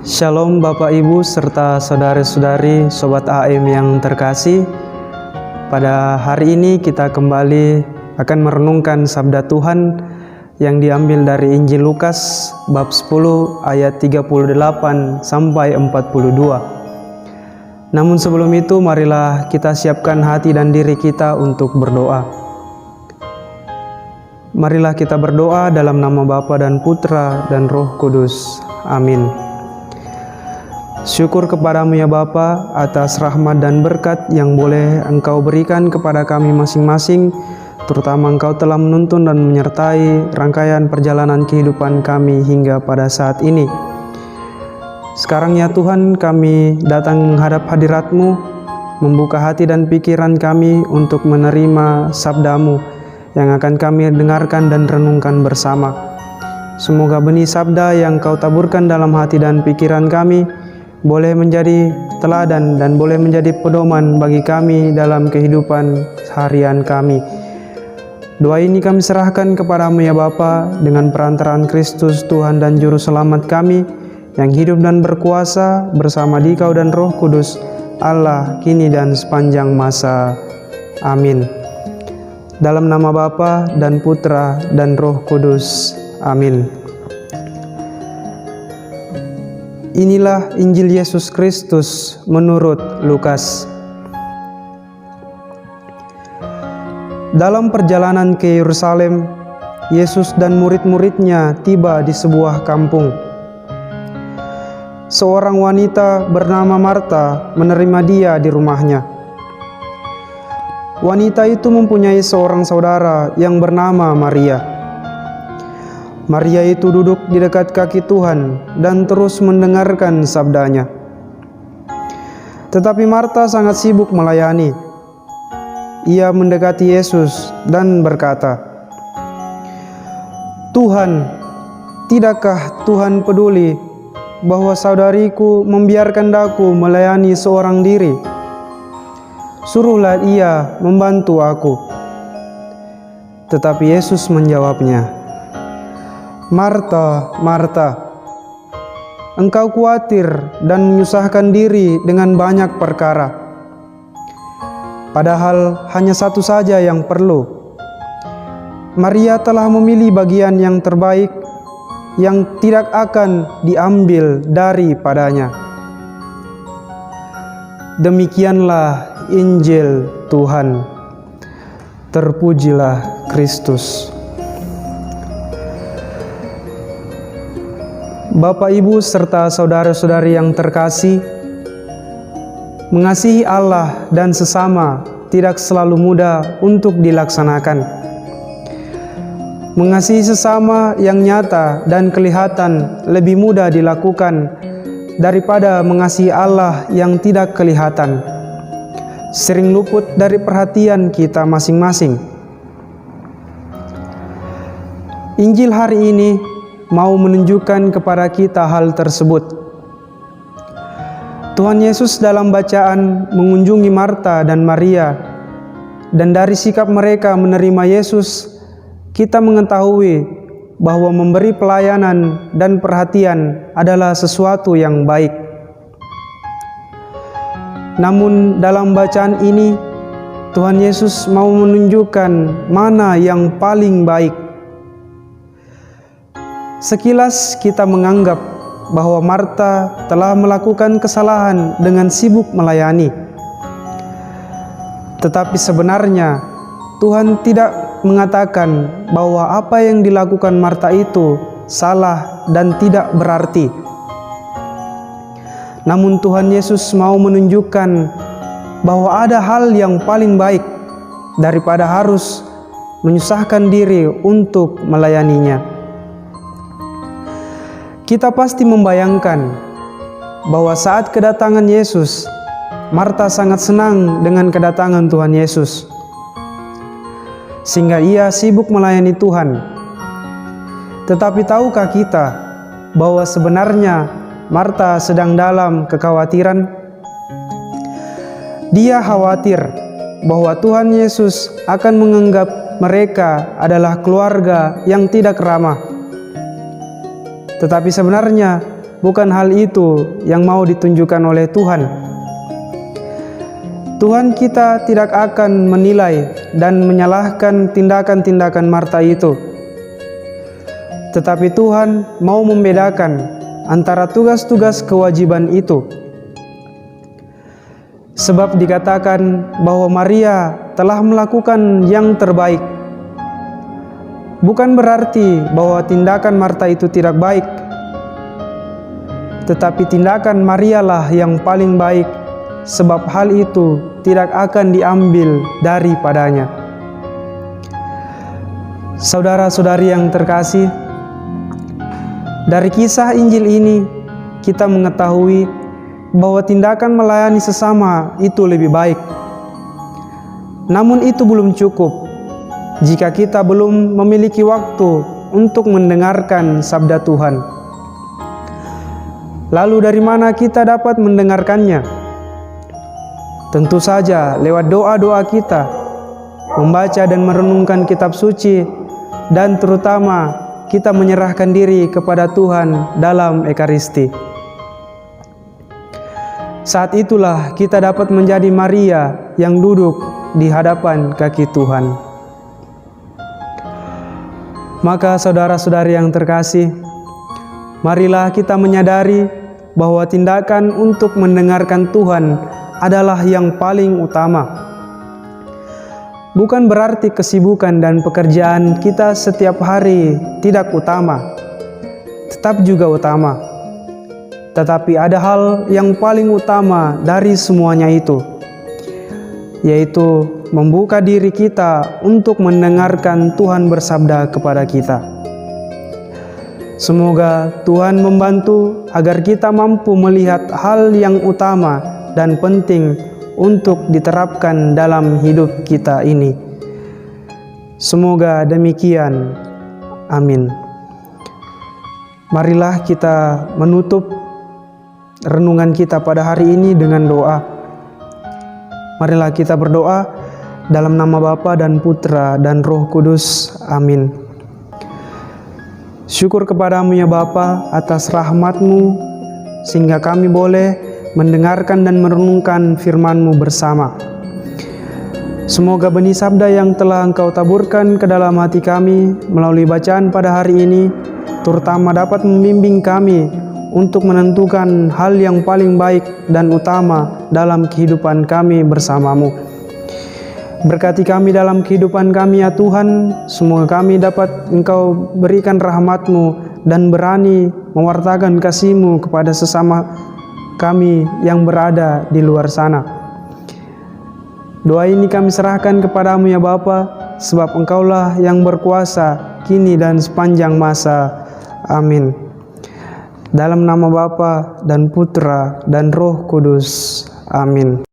Shalom Bapak Ibu serta saudara-saudari Sobat AM yang terkasih. Pada hari ini kita kembali akan merenungkan sabda Tuhan yang diambil dari Injil Lukas bab 10 ayat 38 sampai 42. Namun sebelum itu marilah kita siapkan hati dan diri kita untuk berdoa. Marilah kita berdoa dalam nama Bapa dan Putra dan Roh Kudus. Amin. Syukur kepadamu ya Bapa atas rahmat dan berkat yang boleh Engkau berikan kepada kami masing-masing, terutama Engkau telah menuntun dan menyertai rangkaian perjalanan kehidupan kami hingga pada saat ini. Sekarang ya Tuhan, kami datang menghadap hadirat-Mu, membuka hati dan pikiran kami untuk menerima sabda-Mu yang akan kami dengarkan dan renungkan bersama. Semoga benih sabda yang Kau taburkan dalam hati dan pikiran kami boleh menjadi teladan dan boleh menjadi pedoman bagi kami dalam kehidupan harian kami. Doa ini kami serahkan kepadamu ya Bapa, dengan perantaraan Kristus Tuhan dan Juru Selamat kami, yang hidup dan berkuasa bersama Dikau dan Roh Kudus, Allah kini dan sepanjang masa. Amin. Dalam nama Bapa dan Putra dan Roh Kudus. Amin. Inilah Injil Yesus Kristus menurut Lukas. Dalam perjalanan ke Yerusalem, Yesus dan murid-muridnya tiba di sebuah kampung. Seorang wanita bernama Marta menerima dia di rumahnya. Wanita itu mempunyai seorang saudara yang bernama Maria. Maria itu duduk di dekat kaki Tuhan dan terus mendengarkan sabdanya. Tetapi Marta sangat sibuk melayani. Ia mendekati Yesus dan berkata, "Tuhan, tidakkah Tuhan peduli bahwa saudariku membiarkan daku melayani seorang diri? Suruhlah ia membantu aku." Tetapi Yesus menjawabnya, "Marta, Marta, engkau khawatir dan menyusahkan diri dengan banyak perkara. Padahal hanya satu saja yang perlu. Maria telah memilih bagian yang terbaik, yang tidak akan diambil daripadanya." Demikianlah Injil Tuhan. Terpujilah Kristus. Bapak, Ibu, serta saudara-saudari yang terkasih, mengasihi Allah dan sesama tidak selalu mudah untuk dilaksanakan. Mengasihi sesama yang nyata dan kelihatan lebih mudah dilakukan daripada mengasihi Allah yang tidak kelihatan, sering luput dari perhatian kita masing-masing. Injil hari ini mau menunjukkan kepada kita hal tersebut. Tuhan Yesus dalam bacaan mengunjungi Marta dan Maria, dan dari sikap mereka menerima Yesus, kita mengetahui bahwa memberi pelayanan dan perhatian adalah sesuatu yang baik. Namun dalam bacaan ini, Tuhan Yesus mau menunjukkan mana yang paling baik. Sekilas kita menganggap bahwa Marta telah melakukan kesalahan dengan sibuk melayani. Tetapi sebenarnya Tuhan tidak mengatakan bahwa apa yang dilakukan Marta itu salah dan tidak berarti. Namun Tuhan Yesus mau menunjukkan bahwa ada hal yang paling baik daripada harus menyusahkan diri untuk melayaninya. Kita pasti membayangkan bahwa saat kedatangan Yesus, Marta sangat senang dengan kedatangan Tuhan Yesus, sehingga ia sibuk melayani Tuhan. Tetapi tahukah kita bahwa sebenarnya Marta sedang dalam kekhawatiran? Dia khawatir bahwa Tuhan Yesus akan menganggap mereka adalah keluarga yang tidak ramah. Tetapi sebenarnya bukan hal itu yang mau ditunjukkan oleh Tuhan. Tuhan kita tidak akan menilai dan menyalahkan tindakan-tindakan Marta itu. Tetapi Tuhan mau membedakan antara tugas-tugas kewajiban itu. Sebab dikatakan bahwa Maria telah melakukan yang terbaik. Bukan berarti bahwa tindakan Marta itu tidak baik, tetapi tindakan Maria lah yang paling baik, sebab hal itu tidak akan diambil daripadanya. Saudara-saudari yang terkasih, dari kisah Injil ini kita mengetahui bahwa tindakan melayani sesama itu lebih baik. Namun itu belum cukup jika kita belum memiliki waktu untuk mendengarkan sabda Tuhan. Lalu dari mana kita dapat mendengarkannya? Tentu saja lewat doa-doa kita, membaca dan merenungkan kitab suci, dan terutama kita menyerahkan diri kepada Tuhan dalam Ekaristi. Saat itulah kita dapat menjadi Maria yang duduk di hadapan kaki Tuhan. Maka saudara-saudari yang terkasih, marilah kita menyadari bahwa tindakan untuk mendengarkan Tuhan adalah yang paling utama. Bukan berarti kesibukan dan pekerjaan kita setiap hari tidak utama, tetap juga utama. Tetapi ada hal yang paling utama dari semuanya itu, yaitu membuka diri kita untuk mendengarkan Tuhan bersabda kepada kita. Semoga Tuhan membantu agar kita mampu melihat hal yang utama dan penting untuk diterapkan dalam hidup kita ini. Semoga demikian. Amin. Marilah kita menutup renungan kita pada hari ini dengan doa. Marilah kita berdoa dalam nama Bapa dan Putra dan Roh Kudus. Amin. Syukur kepadamu ya Bapa atas rahmat-Mu, sehingga kami boleh mendengarkan dan merenungkan firman-Mu bersama. Semoga benih sabda yang telah Engkau taburkan ke dalam hati kami melalui bacaan pada hari ini, terutama dapat membimbing kami untuk menentukan hal yang paling baik dan utama dalam kehidupan kami bersama-Mu. Berkati kami dalam kehidupan kami ya Tuhan, semoga kami dapat Engkau berikan rahmat-Mu dan berani mewartakan kasih-Mu kepada sesama kami yang berada di luar sana. Doa ini kami serahkan kepadamu ya Bapa, sebab Engkaulah yang berkuasa kini dan sepanjang masa. Amin. Dalam nama Bapa dan Putra dan Roh Kudus. Amin.